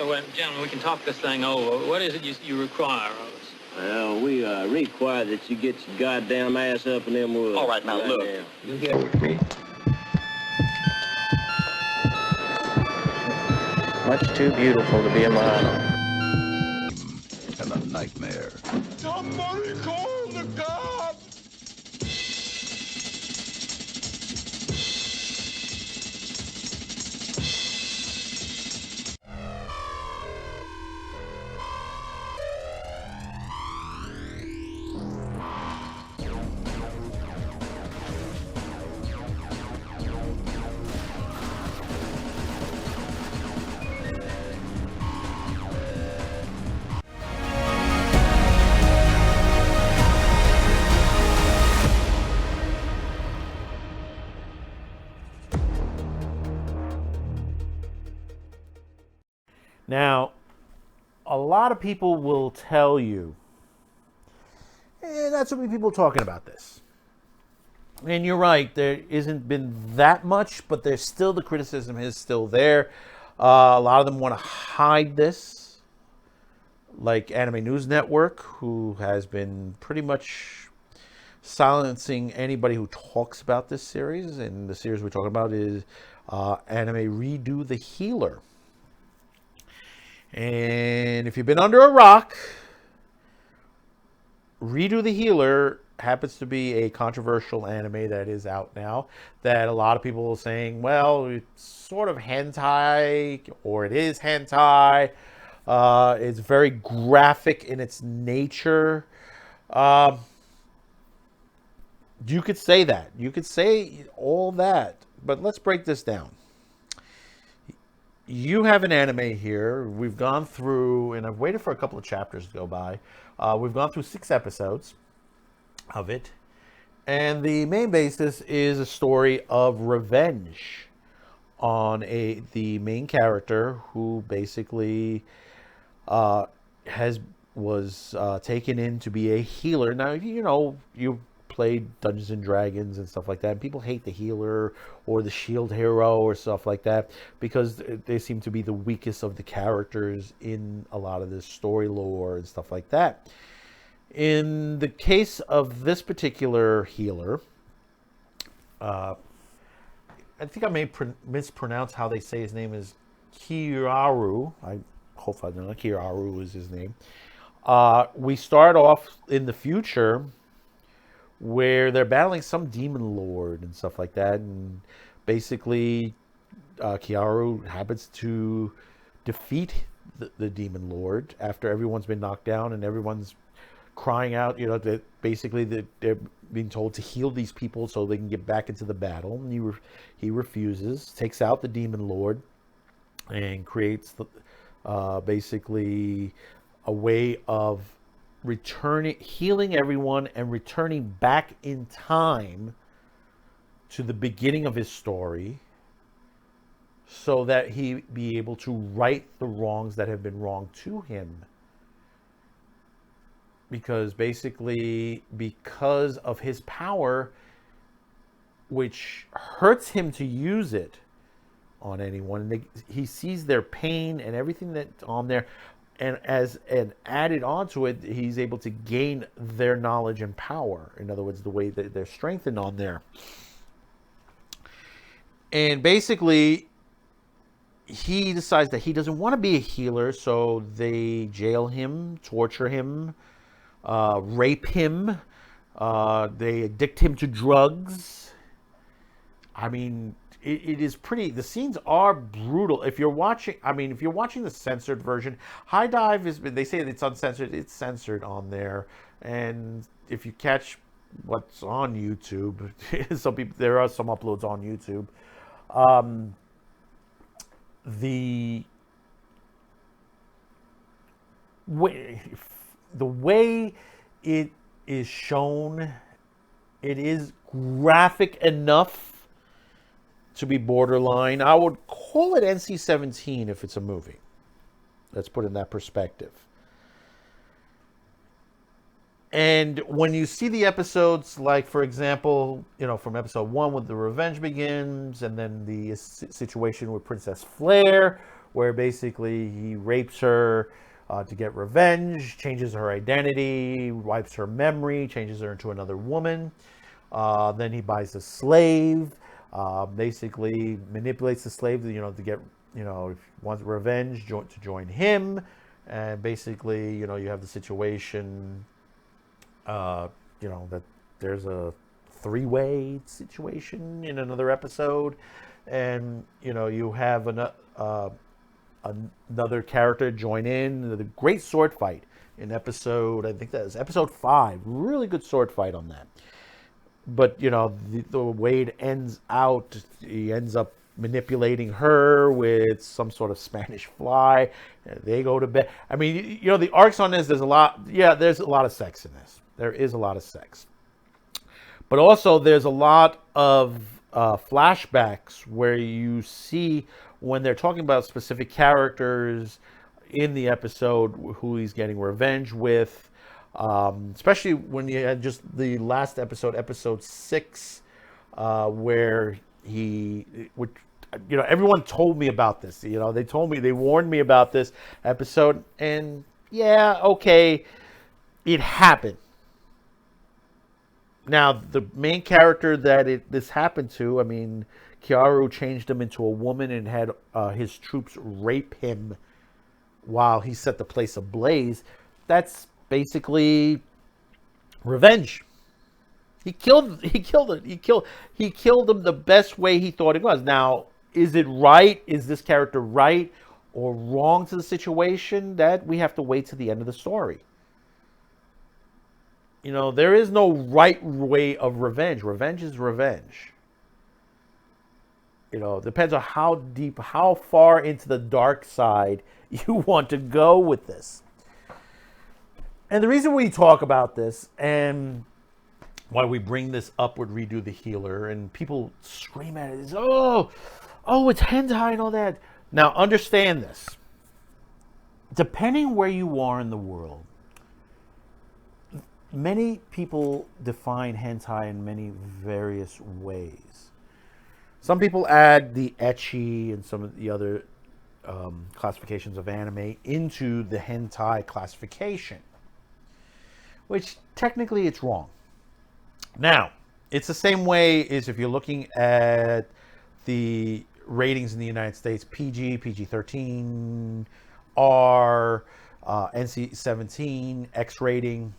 Well, gentlemen, we can talk this thing over. What is it you require of us? Well, we require that you get your goddamn ass up in them woods. All right, now, look. You get with me. Much too beautiful to be a model. And a nightmare. Somebody call the cops! Now, a lot of people will tell you, not so many people talking about this. And you're right, there isn't been that much, but there's still, the criticism is still there. A lot of them want to hide this, like Anime News Network, who has been pretty much silencing anybody who talks about this series. And the series we're talking about is Anime Redo the Healer. And if you've been under a rock, Redo the Healer happens to be a controversial anime that is out now, that a lot of people are saying, well, it's sort of hentai, or it is hentai. It's very graphic in its nature. You could say that. You could say all that. But let's break this down. You have an anime here. We've gone through, and I've waited for a couple of chapters to go by. We've gone through 6 episodes of it. And the main basis is a story of revenge on the main character, who basically was taken in to be a healer. Now, you know, you played Dungeons and Dragons and stuff like that, and people hate the healer or the shield hero or stuff like that because they seem to be the weakest of the characters in a lot of this story lore and stuff like that. In the case of this particular healer, I think I may mispronounce how they say his name is Kiraru. I hope I don't know. Kiraru is his name. We start off in the future where they're battling some demon lord and stuff like that, and basically Kiaru happens to defeat the demon lord after everyone's been knocked down and everyone's crying out, you know, that basically they're being told to heal these people so they can get back into the battle, and he refuses, takes out the demon lord, and creates basically a way of healing everyone and returning back in time to the beginning of his story so that he be able to right the wrongs that have been wrong to him. Because basically, because of his power, which hurts him to use it on anyone, he sees their pain and everything that's on there, and as an added onto it, he's able to gain their knowledge and power. In other words, the way that they're strengthened on there. And basically, he decides that he doesn't want to be a healer, so they jail him, torture him, rape him, they addict him to drugs. I mean, it is pretty, the scenes are brutal. If you're watching the censored version, High Dive they say it's uncensored, it's censored on there. And if you catch what's on YouTube, there are some uploads on YouTube. The way it is shown, it is graphic enough to be borderline. I would call it NC-17 if it's a movie. Let's put it in that perspective. And when you see the episodes, like, for example, you know, from episode 1 with The Revenge Begins, and then the situation with Princess Flare, where basically he rapes her to get revenge, changes her identity, wipes her memory, changes her into another woman. Then he buys a slave, basically manipulates the slave, to get, if he wants revenge, to join him. And basically, you have the situation, that there's a three-way situation in another episode. And, you have another character join in. The great sword fight in episode, I think that was episode 5. Really good sword fight on that. But, the way it ends out, he ends up manipulating her with some sort of Spanish fly. They go to bed. I mean, the arcs on this, there's a lot of sex in this. There is a lot of sex. But also there's a lot of flashbacks where you see when they're talking about specific characters in the episode who he's getting revenge with. Especially when you had just the last episode 6, where everyone told me about this. They warned me about this episode, and yeah, okay, it happened. Now, the main character that this happened to, I mean, Kiaru changed him into a woman and had his troops rape him while he set the place ablaze. That's basically revenge. He killed him the best way he thought it was. Now, is it right? Is this character right or wrong to the situation? That we have to wait to the end of the story. There is no right way of revenge. Revenge is revenge. It depends on how deep, how far into the dark side you want to go with this. And the reason we talk about this and why we bring this up with Redo the Healer, and people scream at it, is, oh, it's hentai and all that. Now, understand this. Depending where you are in the world, many people define hentai in many various ways. Some people add the ecchi and some of the other classifications of anime into the hentai classification, which technically it's wrong. Now, it's the same way as if you're looking at the ratings in the United States: PG, PG-13, R, NC-17, X rating,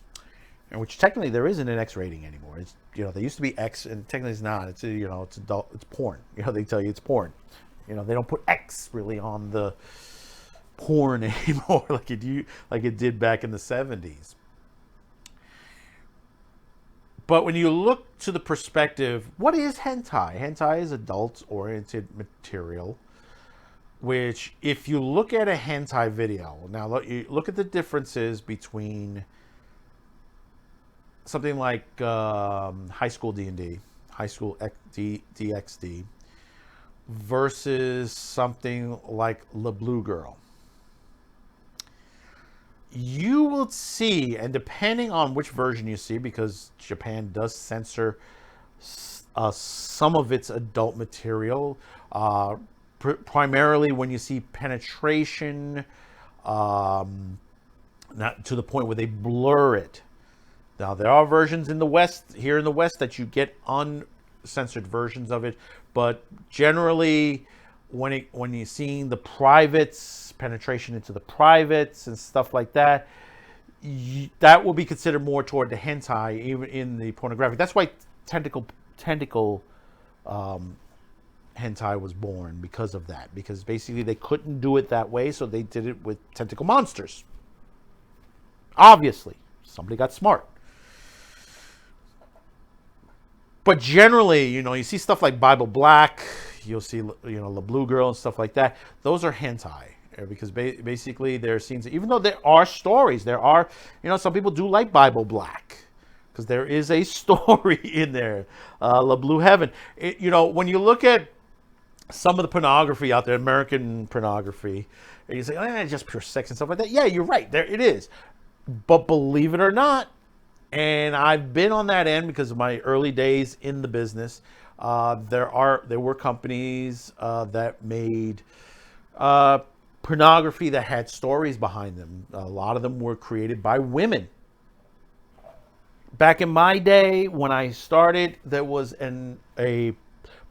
and which technically there isn't an X rating anymore. It's, there used to be X, and technically it's not. It's it's adult. It's porn. They tell you it's porn. They don't put X really on the porn anymore like it did back in the 70s. But when you look to the perspective, what is hentai? Hentai is adult-oriented material, which if you look at a hentai video, now look at the differences between something like high school D&D, high school DxD, versus something like La Blue Girl. You will see, and depending on which version you see, because Japan does censor some of its adult material, primarily when you see penetration, not to the point where they blur it. Now, there are versions in the West, here in the West, that you get uncensored versions of it, but generally, when you're seeing the privates, penetration into the privates and stuff like that, that will be considered more toward the hentai, even in the pornographic. That's why tentacle hentai was born, because of that. Because basically they couldn't do it that way, so they did it with tentacle monsters. Obviously, somebody got smart. But generally, you see stuff like Bible Black, you'll see, La Blue Girl and stuff like that. Those are hentai, because basically there are scenes, even though there are stories, there are, some people do like Bible Black, because there is a story in there, La Blue Heaven. When you look at some of the pornography out there, American pornography, and you say, it's just pure sex and stuff like that. Yeah, you're right, there it is. But believe it or not, and I've been on that end because of my early days in the business. There were companies that made pornography that had stories behind them. A lot of them were created by women. Back in my day, when I started, there was a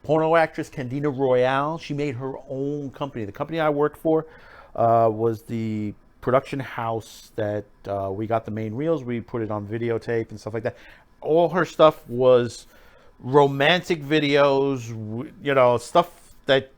porno actress, Candida Royale. She made her own company. The company I worked for was the production house that we got the main reels. We put it on videotape and stuff like that. All her stuff was romantic videos, stuff that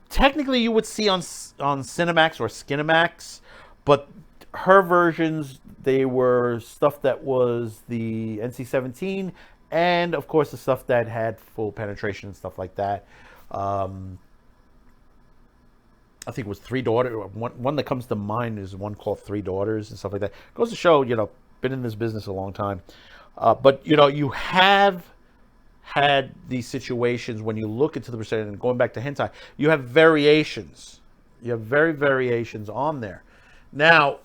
technically you would see on Cinemax or Skinemax, but her versions, they were stuff that was the NC-17, and of course the stuff that had full penetration and stuff like that. I think it was Three Daughters. One that comes to mind is one called Three Daughters and stuff like that. Goes to show, been in this business a long time. But you have had these situations when you look into the percentage, and going back to hentai, you have variations. You have variations on there. Now,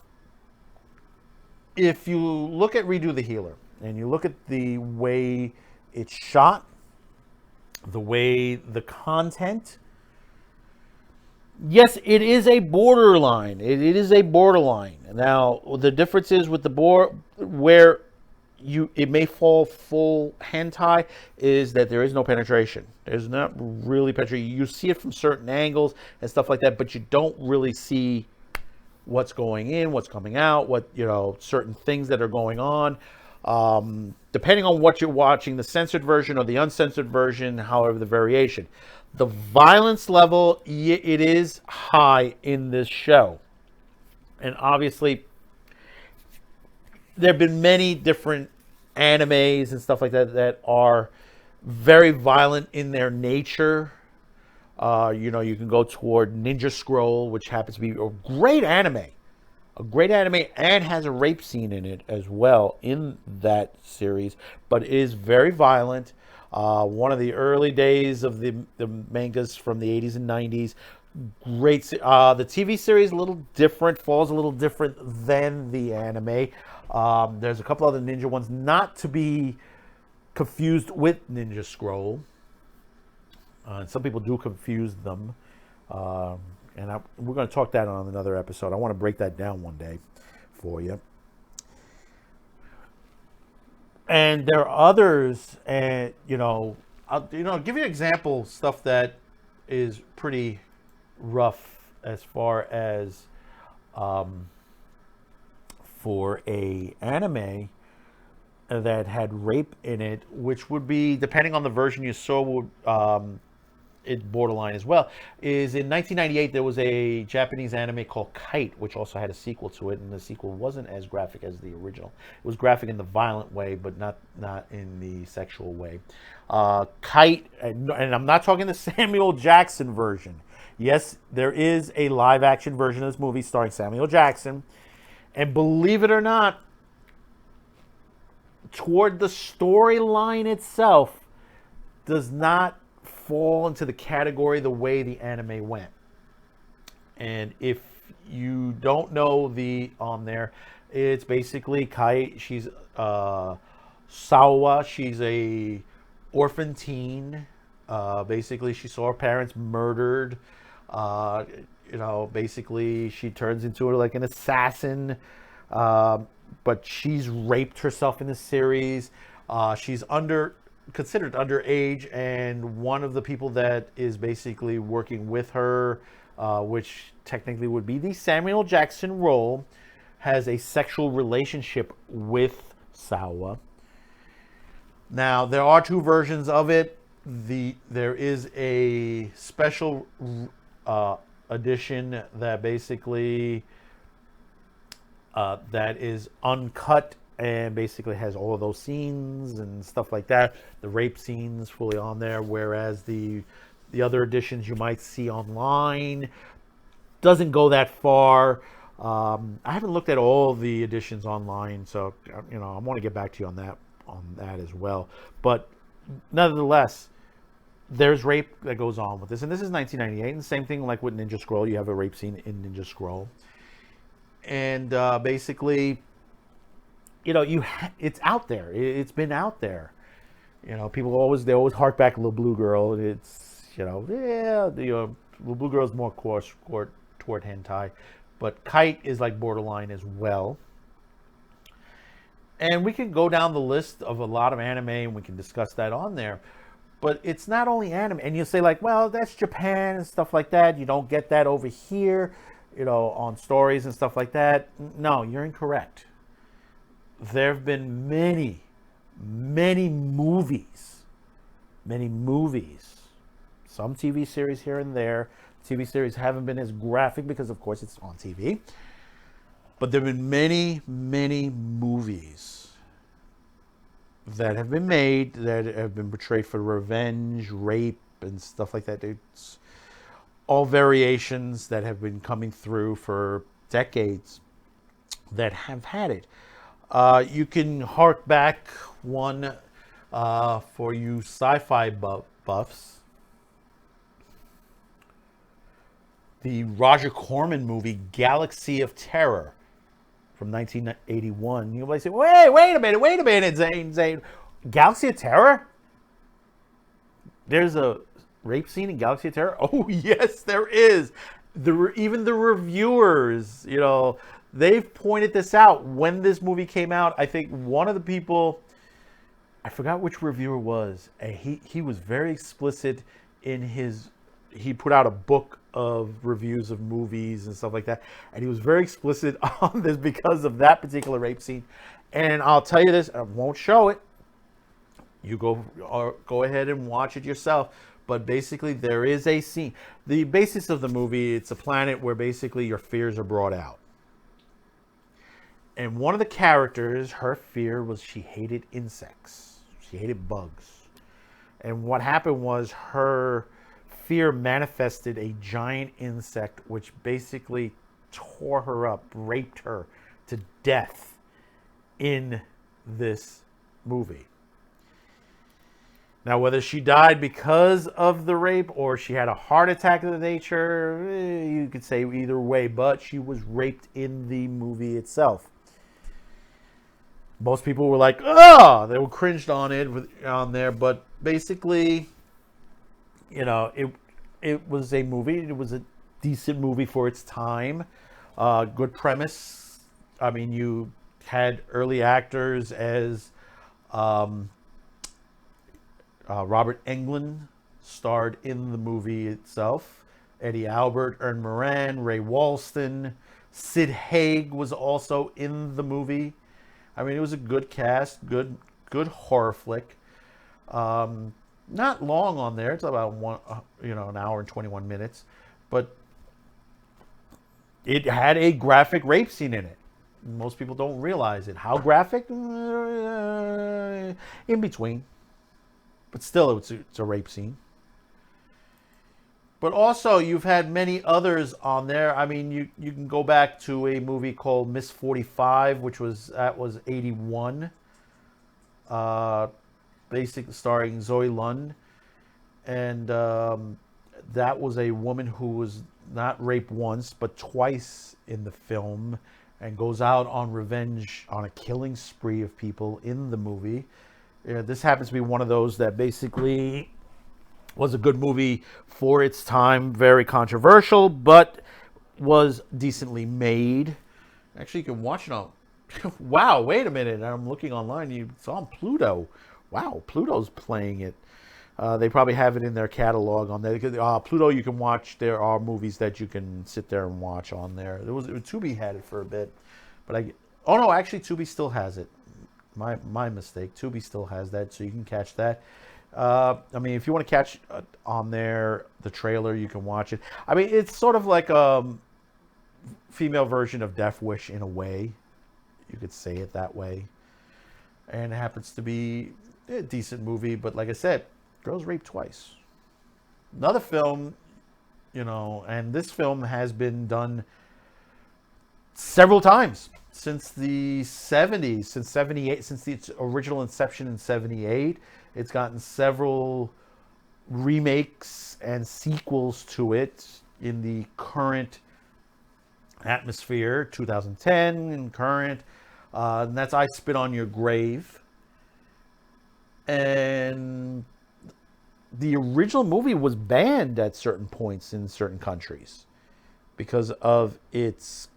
if you look at Redo the Healer, and you look at the way it's shot, the way the content, yes, it is a borderline. It is a borderline. Now, the difference is with the where it may fall full hentai is that there is no penetration. There's not really penetration. You see it from certain angles and stuff like that, but you don't really see what's going in, what's coming out, certain things that are going on. Depending on what you're watching, the censored version or the uncensored version, however the variation. The violence level, it is high in this show. And obviously, there have been many different animes and stuff like that that are very violent in their nature. You can go toward Ninja Scroll, which happens to be a great anime. And has a rape scene in it as well in that series, but is very violent. One of the early days of the mangas from the 80s and 90s. Great. The TV series a little different, falls a little different than the anime. There's a couple other ninja ones, not to be confused with Ninja Scroll. Some people do confuse them. We're going to talk that on another episode. I want to break that down one day for you. And there are others, and I'll give you an example, stuff that is pretty rough as far as for a anime that had rape in it, which would be, depending on the version you saw, would it borderline as well. Is in 1998 there was a Japanese anime called Kite, which also had a sequel to it, and the sequel wasn't as graphic as the original. It was graphic in the violent way, but not in the sexual way. Kite, and I'm not talking the Samuel Jackson version. Yes, there is a live action version of this movie starring Samuel Jackson, and believe it or not, toward the storyline itself does not fall into the category the way the anime went. And if you don't know on there, it's basically Kite. She's Sawa. She's a orphan teen. Basically, she saw her parents murdered. Basically, she turns into like an assassin. But she's raped herself in the series. She's considered underage, and one of the people that is basically working with her, which technically would be the Samuel Jackson role, has a sexual relationship with Sawa. Now, there are two versions of it. There is a special edition that basically that is uncut and basically has all of those scenes and stuff like that. The rape scenes fully on there, whereas the other editions you might see online doesn't go that far. I haven't looked at all the editions online, so I want to get back to you on that as well. But nonetheless, there's rape that goes on with this, and this is 1998, and the same thing like with Ninja Scroll. You have a rape scene in Ninja Scroll, and basically, it's out there. It's been out there. People always hark back to Little Blue Girl. It's Blue Girl is more coarse toward hentai, but Kite is like borderline as well. And we can go down the list of a lot of anime, and we can discuss that on there. But it's not only anime. And you'll say, like, well, that's Japan and stuff like that. You don't get that over here, on stories and stuff like that. No, you're incorrect. There have been many movies. Some TV series here and there. TV series haven't been as graphic because, of course, it's on TV. But there have been many movies that have been made that have been portrayed for revenge, rape, and stuff like that. It's all variations that have been coming through for decades that have had it. You can hark back one for you sci-fi buffs. The Roger Corman movie, Galaxy of Terror, from 1981. You might say, wait a minute, Zane. Galaxy of Terror? There's a rape scene in Galaxy of Terror? Oh, yes, there is. Even the reviewers, they've pointed this out. When this movie came out, I think one of the people, I forgot which reviewer it was, he was very explicit in he put out a book of reviews of movies and stuff like that, and he was very explicit on this because of that particular rape scene. And I'll tell you this, I won't show it. You go ahead and watch it yourself. But basically, there is a scene. The basis of the movie, it's a planet where basically your fears are brought out. And one of the characters, her fear was she hated insects. She hated bugs. And what happened was her fear manifested a giant insect which basically tore her up, raped her to death in this movie. Now, whether she died because of the rape or she had a heart attack of the nature, you could say either way, but she was raped in the movie itself. Most people were like, oh, they were cringed on there, but basically, it was a movie. It was a decent movie for its time. Good premise. I mean, you had early actors as Robert Englund starred in the movie itself. Eddie Albert, Ern Moran, Ray Walston, Sid Haig was also in the movie. I mean, it was a good cast, good horror flick. Not long on there. It's about an hour and 21 minutes, but it had a graphic rape scene in it. Most people don't realize it. How graphic? In between. But still, it's a rape scene. But also, you've had many others on there. I mean, you can go back to a movie called Miss 45, which was 81. Basically starring Zoe Lund. And that was a woman who was not raped once, but twice in the film, and goes out on revenge on a killing spree of people in the movie. This happens to be one of those that basically was a good movie for its time, very controversial, but was decently made. Actually, you can watch it on... Wow, wait a minute. I'm looking online. It's on Pluto. Wow, Pluto's playing it. They probably have it in their catalog on there. Pluto, you can watch. There are movies that you can sit there and watch on there. Tubi had it for a bit, but actually, Tubi still has it. My mistake. Tubi still has that, so you can catch that. I mean, if you want to catch on there the trailer, you can watch it. I mean, it's sort of like a female version of Death Wish in a way. You could say it that way. And it happens to be a decent movie, but like I said, girls raped twice. Another film, and this film has been done several times since the 70s, since 78, since its original inception in 78. It's gotten several remakes and sequels to it in the current atmosphere, 2010 and current. And that's I Spit on Your Grave. And the original movie was banned at certain points in certain countries because of its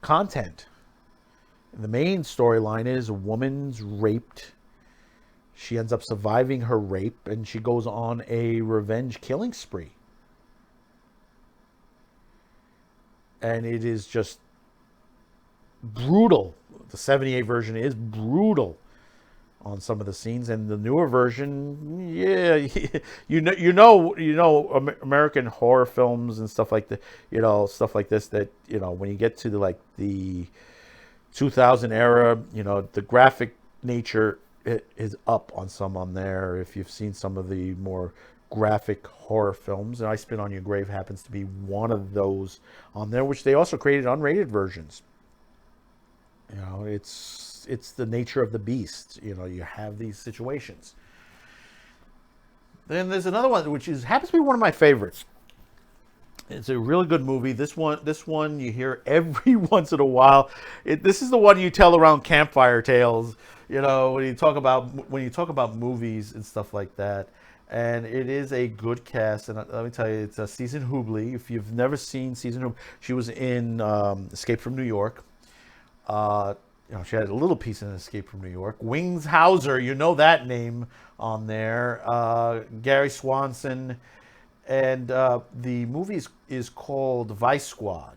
content. The main storyline is a woman's raped. She ends up surviving her rape, and she goes on a revenge killing spree. And it is just brutal. The 78 version is brutal on some of the scenes, and the newer version, yeah, you know, American horror films and stuff like that, stuff like this. That when you get to the 2000 era, the graphic nature is up on some on there. If you've seen some of the more graphic horror films, and I Spit on Your Grave happens to be one of those on there, which they also created unrated versions. It's the nature of the beast. You have these situations. Then there's another one which happens to be one of my favorites. It's a really good movie. This one you hear every once in a while. This is the one you tell around campfire tales. When you talk about movies and stuff like that. And it is a good cast. And let me tell you, it's Susan Hubley. If you've never seen Susan Hubley, she was in Escape from New York. She had a little piece in Escape from New York. Wings Hauser, that name on there. Gary Swanson. And the movie is called Vice Squad.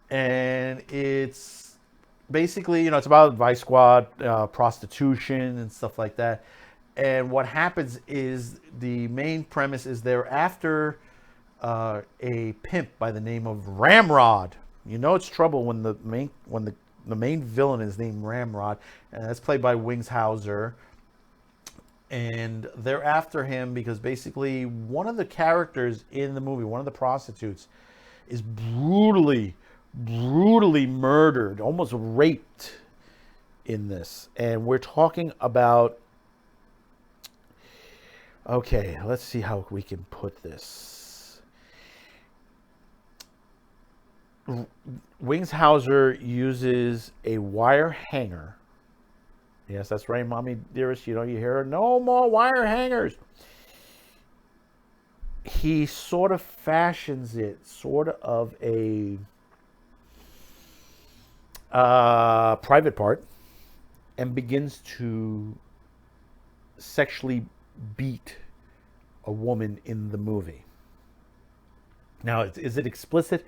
And it's basically, it's about Vice Squad, prostitution and stuff like that. And what happens is the main premise is they're after a pimp by the name of Ramrod. It's trouble when the main villain is named Ramrod, and that's played by Wings Hauser. And they're after him because basically one of the characters in the movie, one of the prostitutes, is brutally murdered, almost raped in this. And we're talking about, okay, let's see how we can put this. Wings Hauser uses a wire hanger. Yes, that's right, Mommy Dearest. You hear her, no more wire hangers. He sort of fashions it, sort of a private part, and begins to sexually beat a woman in the movie. Now, is it explicit?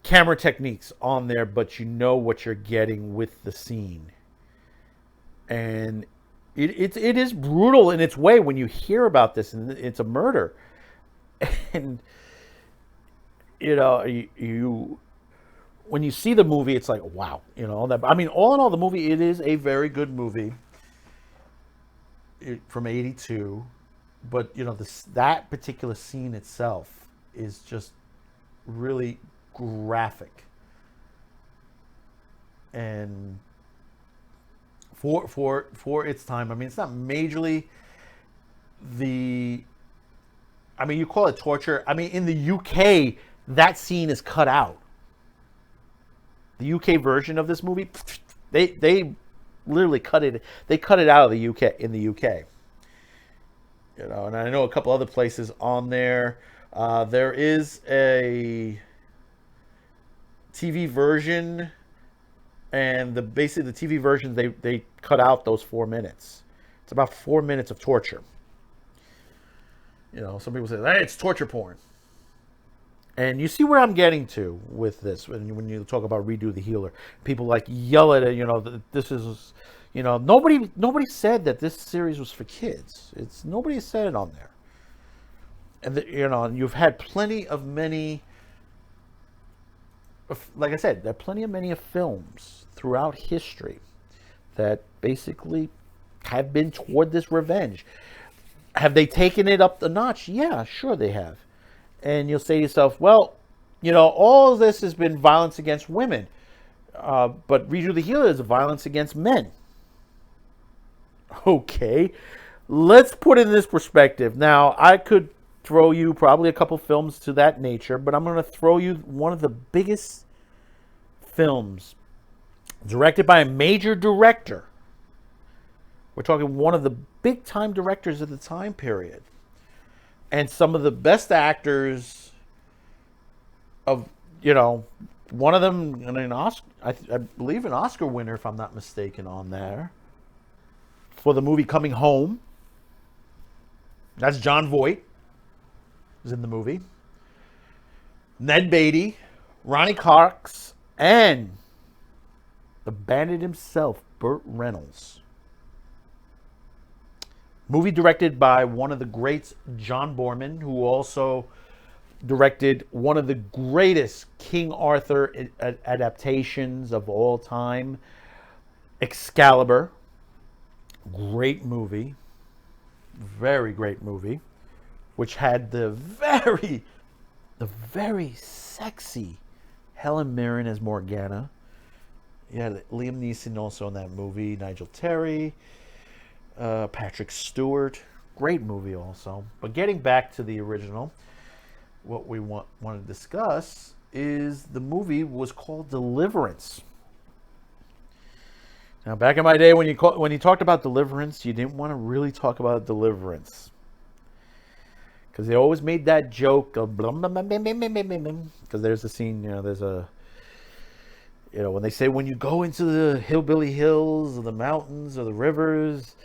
Camera techniques on there, but you know what you're getting with the scene. And it is brutal in its way when you hear about this, and it's a murder. And you when you see the movie, it's like, wow, all in all, the movie, it is a very good movie. From '82, but that particular scene itself is just really graphic, and for its time, it's not majorly you call it torture. In the UK, that scene is cut out. The UK version of this movie, they literally cut it. They cut it out of the UK in the UK. And I know a couple other places on there. There is a TV version, and basically the TV version they cut out those 4 minutes. It's about 4 minutes of torture. Some people say, hey, it's torture porn. And you see where I'm getting to with this when you talk about Redo the Healer. People yell at it, this is, nobody said that this series was for kids. Nobody said it on there. And you've had like I said, there are plenty of films throughout history that basically have been toward this revenge. Have they taken it up the notch? Yeah, sure they have. And you'll say to yourself, well, all of this has been violence against women. But Redo the Healer is violence against men. Okay, let's put it in this perspective. Now, I could throw you probably a couple films to that nature, but I'm going to throw you one of the biggest films directed by a major director, We're talking one of the big-time directors of the time period. And some of the best actors of, one of them, and an Oscar, I believe an Oscar winner, if I'm not mistaken, on there, for the movie Coming Home. That's Jon Voight, who's in the movie. Ned Beatty, Ronnie Cox, and the bandit himself, Burt Reynolds. Movie directed by one of the greats, John Boorman, who also directed one of the greatest King Arthur adaptations of all time, Excalibur. Great movie. Very great movie. Which had the very sexy Helen Mirren as Morgana. Yeah, Liam Neeson also in that movie. Nigel Terry. Patrick Stewart. Great movie also. But getting back to the original, what we want to discuss is the movie was called Deliverance. Now, back in my day, when you talked about Deliverance, you didn't want to really talk about Deliverance, because they always made that joke of because there's a scene, there's a, when they say when you go into the hillbilly hills or the mountains or the rivers,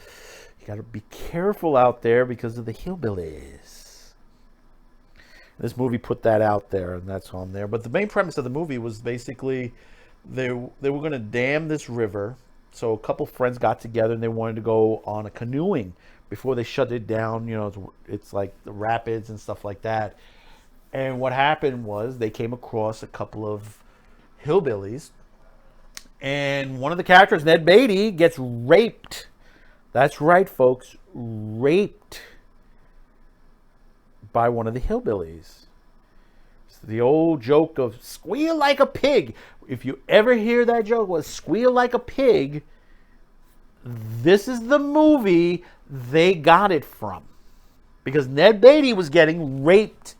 you got to be careful out there because of the hillbillies. This movie put that out there, and that's on there. But the main premise of the movie was basically they were going to dam this river. So a couple friends got together and they wanted to go on a canoeing before they shut it down. It's like the rapids and stuff like that. And what happened was they came across a couple of hillbillies, and one of the characters, Ned Beatty, gets raped. That's right, folks, raped by one of the hillbillies. It's the old joke of squeal like a pig. If you ever hear that joke, was squeal like a pig, this is the movie they got it from. Because Ned Beatty was getting raped.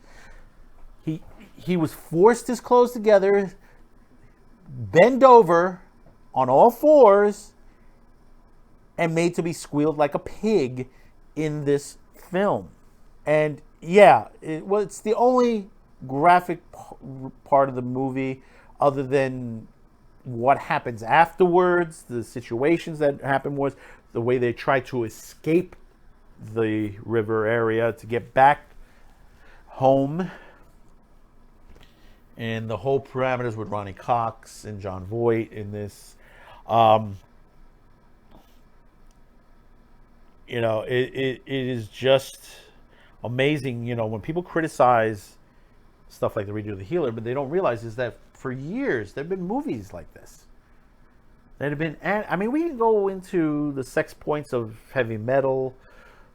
He was forced his clothes together, bend over on all fours, and made to be squealed like a pig in this film. And yeah, it's the only graphic part of the movie, other than what happens afterwards, the situations that happen, was the way they try to escape the river area to get back home, and the whole parameters with Ronnie Cox and Jon Voight in this. It is just amazing, when people criticize stuff like the Redo the Healer, but they don't realize is that for years there have been movies like this that have been, we can go into the sex points of heavy metal,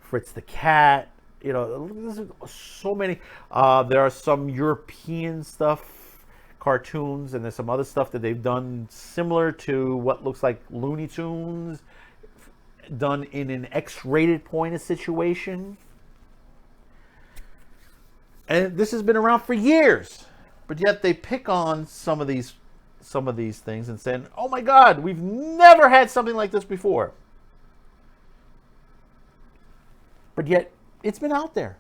Fritz the Cat, there's so many. There are some European stuff, cartoons, and there's some other stuff that they've done similar to what looks like Looney Tunes, done in an X-rated point of situation. And this has been around for years, but yet they pick on some of these things and saying, "Oh my God, we've never had something like this before." But yet it's been out there.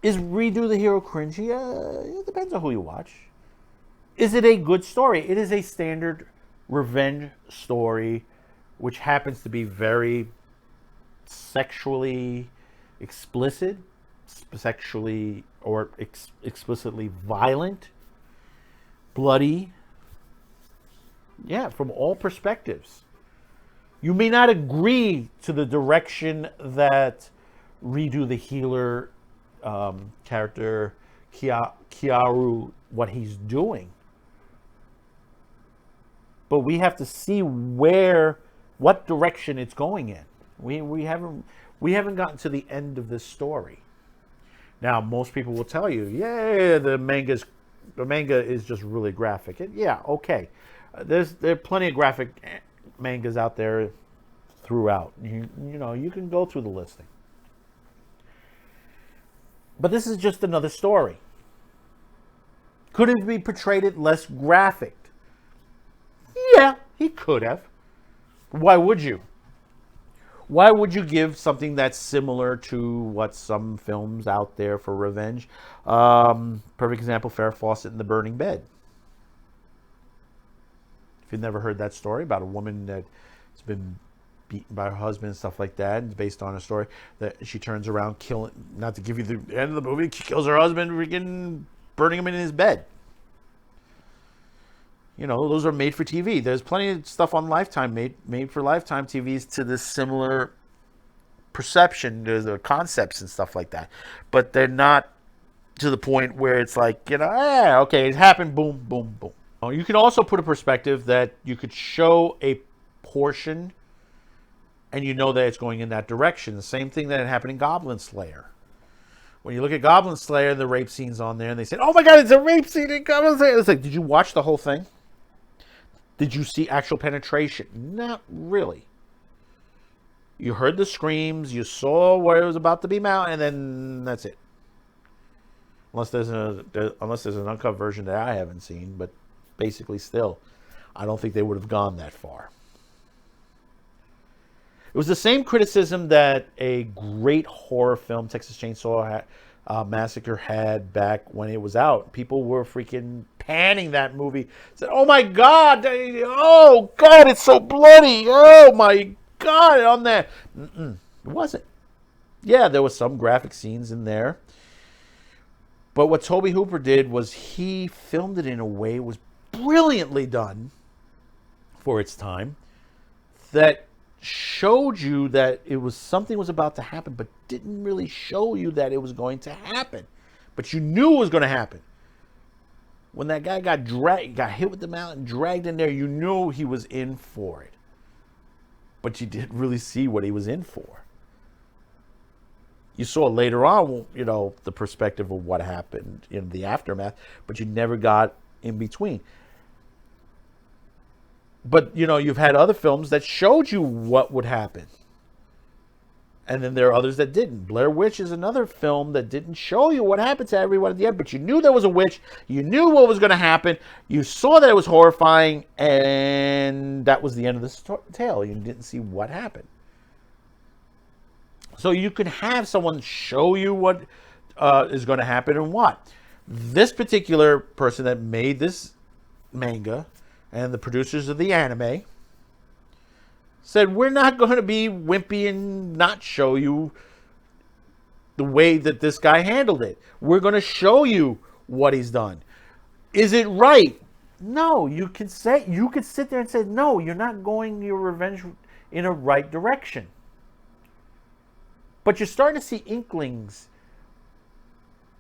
Is Redo the Hero cringy? It depends on who you watch. Is it a good story? It is a standard revenge story, which happens to be very sexually explicit, sexually or explicitly violent, bloody. Yeah, from all perspectives. You may not agree to the direction that Redo the Healer character, Kiaru, what he's doing. But we have to see what direction it's going in. We haven't gotten to the end of this story. Now, most people will tell you, yeah, the manga is just really graphic. And yeah, okay. There are plenty of graphic mangas out there throughout. You can go through the listing. But this is just another story. Could it be portrayed less graphic? Yeah, he could have. Why would you? Why would you give something that's similar to what some films out there for revenge? Perfect example, Farrah Fawcett and the Burning Bed. If you've never heard that story about a woman that's been beaten by her husband and stuff like that, it's based on a story that she turns around, killing, not to give you the end of the movie, she kills her husband, freaking burning him in his bed. You know, those are made for TV. There's plenty of stuff on Lifetime, made for Lifetime TVs to this similar perception, the concepts and stuff like that. But they're not to the point where it's like, you know, okay, it happened, boom, boom, boom. You can also put a perspective that you could show a portion and you know that it's going in that direction. The same thing that happened in Goblin Slayer. When you look at Goblin Slayer, the rape scene's on there, and they said, oh my God, it's a rape scene in Goblin Slayer. It's like, did you watch the whole thing? Did you see actual penetration? Not really. You heard the screams, you saw where it was about to be mounted, and then that's it. Unless there's an uncut version that I haven't seen, but basically still, I don't think they would have gone that far. It was the same criticism that a great horror film, Texas Chainsaw Massacre, had back when it was out. People were freaking panning that movie. Said, oh my God, it's so bloody. Oh my God, on there. It wasn't. Yeah, there was some graphic scenes in there. But what Tobe Hooper did was he filmed it in a way it was brilliantly done for its time, that showed you that it was something was about to happen, but didn't really show you that it was going to happen. But you knew it was going to happen. When that guy got hit with the mallet and dragged in there, you knew he was in for it. But you didn't really see what he was in for. You saw later on, you know, the perspective of what happened in the aftermath, but you never got in between. But, you know, you've had other films that showed you what would happen. And then there are others that didn't. Blair Witch is another film that didn't show you what happened to everyone at the end, but you knew there was a witch. You knew what was going to happen. You saw that it was horrifying, and that was the end of the tale. You didn't see what happened. So you can have someone show you what is going to happen and what. This particular person that made this manga and the producers of the anime said, we're not going to be wimpy and not show you the way that this guy handled it. We're going to show you what he's done. Is it right? No, you could sit there and say, no, you're not going your revenge in a right direction. But you're starting to see inklings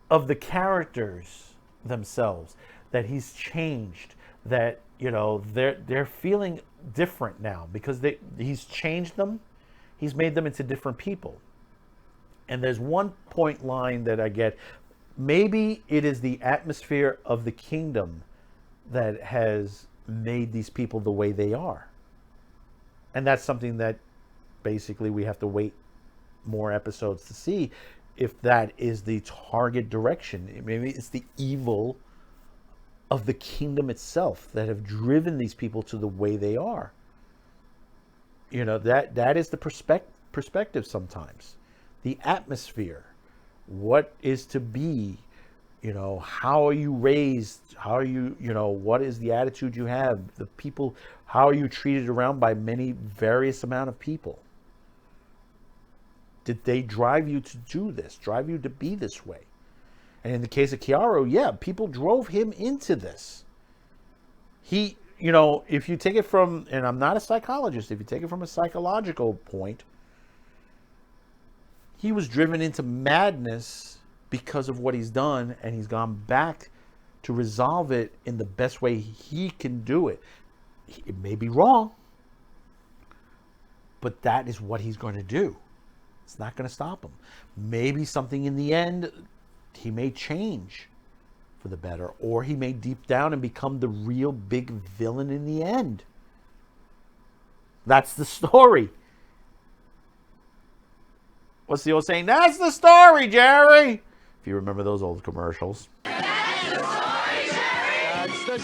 of the characters themselves, that he's changed, that, you know, they're feeling different now because he's changed them. He's made them into different people. And there's one point line that I get. Maybe it is the atmosphere of the kingdom that has made these people the way they are. And that's something that basically we have to wait more episodes to see if that is the target direction. Maybe it's the evil of the kingdom itself that have driven these people to the way they are. You know, that is the perspective sometimes. The atmosphere, what is to be, you know, how are you raised, how are you, you know, what is the attitude you have, the people, how are you treated around by many various amount of people. Did they drive you to do this, drive you to be this way? And in the case of Chiaro, yeah, people drove him into this. He, you know, if you take it from, and I'm not a psychologist, if you take it from a psychological point, he was driven into madness because of what he's done, and he's gone back to resolve it in the best way he can do it. It may be wrong, but that is what he's going to do. It's not going to stop him. Maybe something in the end, he may change for the better, or he may deep down and become the real big villain in the end. That's the story. What's the old saying? That's the story, Jerry. If you remember those old commercials. That's the story, Jerry. That's the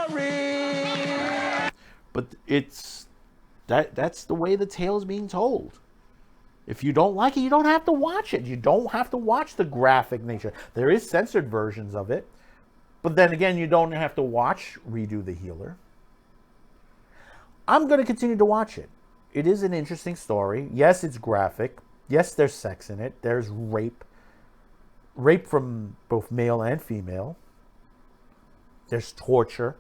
story. But it's that's the way the tale is being told. If you don't like it, you don't have to watch it. You don't have to watch the graphic nature. There is censored versions of it. But then again, you don't have to watch Redo the Healer. I'm going to continue to watch it. It is an interesting story. Yes, it's graphic. Yes, there's sex in it. There's rape. Rape from both male and female. There's torture.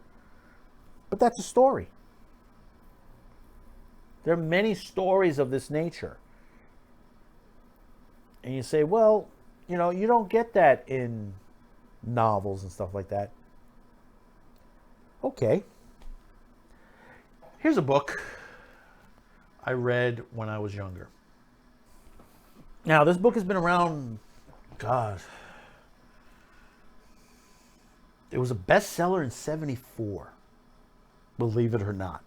But that's a story. There are many stories of this nature. And you say, well, you know, you don't get that in novels and stuff like that. Okay. Here's a book I read when I was younger. Now, this book has been around, God. It was a bestseller in '74, believe it or not.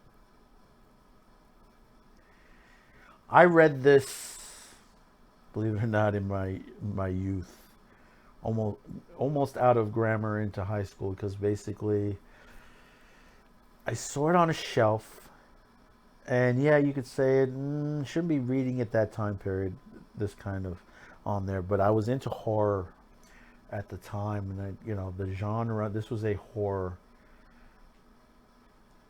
I read this, believe it or not, in my youth, almost out of grammar into high school, because basically I saw it on a shelf, and yeah, you could say it shouldn't be reading at that time period, this kind of on there, but I was into horror at the time, and the genre, this was a horror,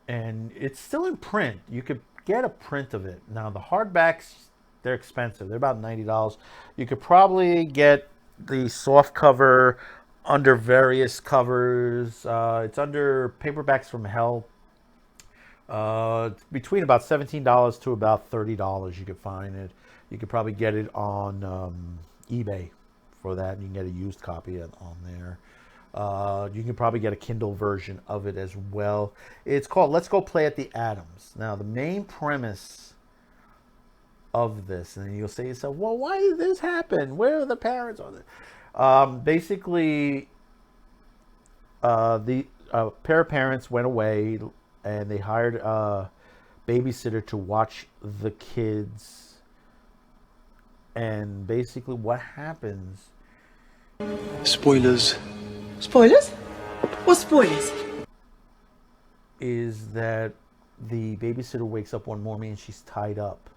and it's still in print. You could get a print of it. Now, the hardbacks, they're expensive. They're about $90. You could probably get the soft cover under various covers. It's under Paperbacks from Hell. Between about $17 to about $30 you could find it. You could probably get it on eBay for that. You can get a used copy on there. You can probably get a Kindle version of it as well. It's called Let's Go Play at the Adams. Now, the main premise of this, and you'll say to yourself, well, why did this happen? Where are the parents on it? Basically, the pair of parents went away, and they hired a babysitter to watch the kids. And basically what happens... Spoilers. Spoilers? What spoilers? Is that the babysitter wakes up one morning and she's tied up.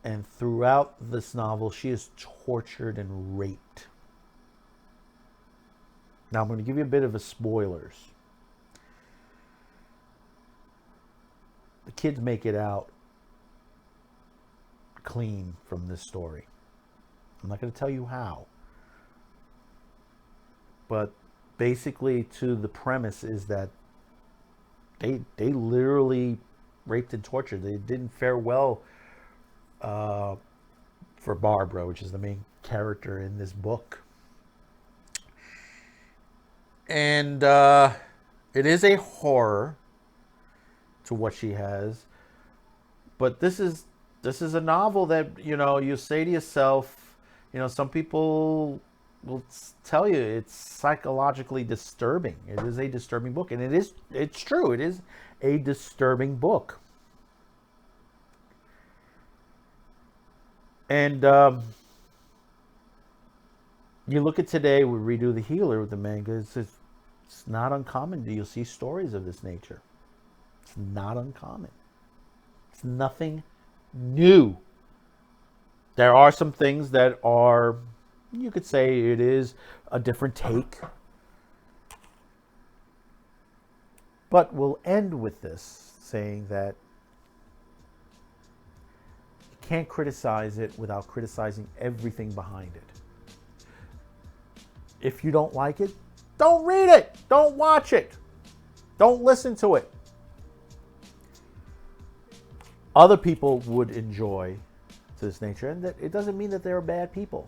And throughout this novel, she is tortured and raped. Now, I'm going to give you a bit of a spoilers. The kids make it out clean from this story. I'm not going to tell you how. But basically, to the premise is that they literally raped and tortured. They didn't fare well for Barbara, which is the main character in this book. And it is a horror to what she has. But this is a novel that, you say to yourself, some people will tell you it's psychologically disturbing. It is a disturbing book, and it's true. It is a disturbing book. And you look at today with Redo the Healer with the manga, it's not uncommon. You'll see stories of this nature. It's not uncommon. It's nothing new. There are some things that are, you could say it is a different take. But we'll end with this, saying that you can't criticize it without criticizing everything behind it. If you don't like it, don't read it. Don't watch it. Don't listen to it. Other people would enjoy this nature, and that it doesn't mean that they're bad people.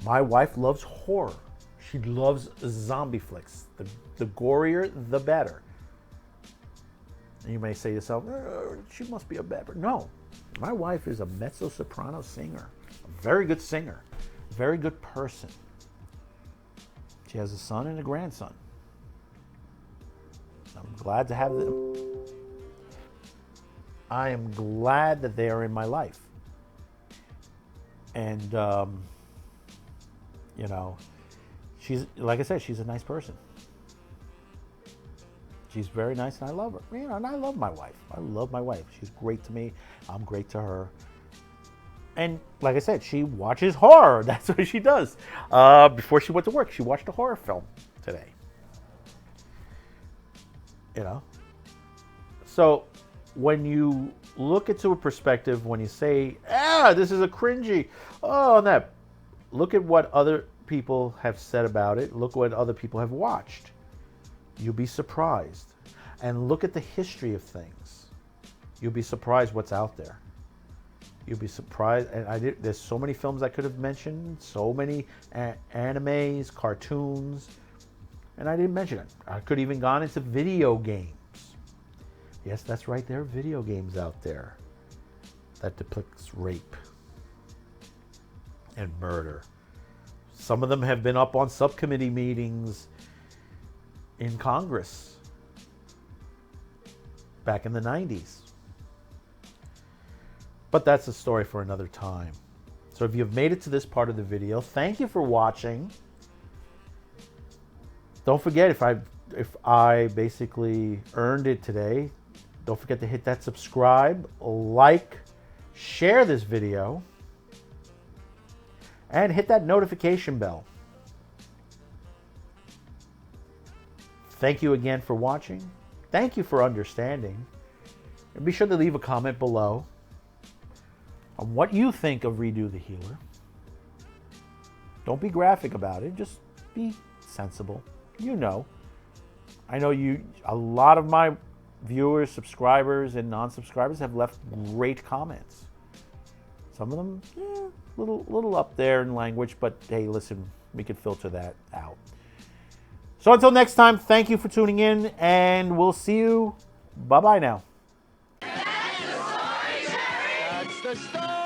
My wife loves horror. She loves zombie flicks. The gorier, the better. And you may say to yourself, she must be a bad person. No, my wife is a mezzo-soprano singer, a very good singer, a very good person. She has a son and a grandson. I'm glad to have them. I am glad that they are in my life. And, she's, like I said, she's a nice person. She's very nice, and I love her. You know, and I love my wife. I love my wife. She's great to me. I'm great to her. And like I said, she watches horror. That's what she does. Before she went to work, she watched a horror film today. You know? So when you look into a perspective, when you say, this is a cringy, that, look at what other people have said about it. Look what other people have watched. You'll be surprised. And look at the history of things. You'll be surprised what's out there. You'll be surprised. And there's so many films I could have mentioned, so many animes, cartoons, and I didn't mention it. I could have even gone into video games. Yes, that's right. There are video games out there that depicts rape and murder. Some of them have been up on subcommittee meetings in Congress back in the 90s. But that's a story for another time. So if you've made it to this part of the video, thank you for watching. Don't forget, if I basically earned it today, don't forget to hit that subscribe, like, share this video, and hit that notification bell. Thank you again for watching. Thank you for understanding. And be sure to leave a comment below on what you think of Redo the Healer. Don't be graphic about it. Just be sensible. You know. I know a lot of my viewers, subscribers, and non-subscribers have left great comments. Some of them, little up there in language, but hey, listen, we can filter that out. So until next time, thank you for tuning in, and we'll see you. Bye-bye now. That's the story.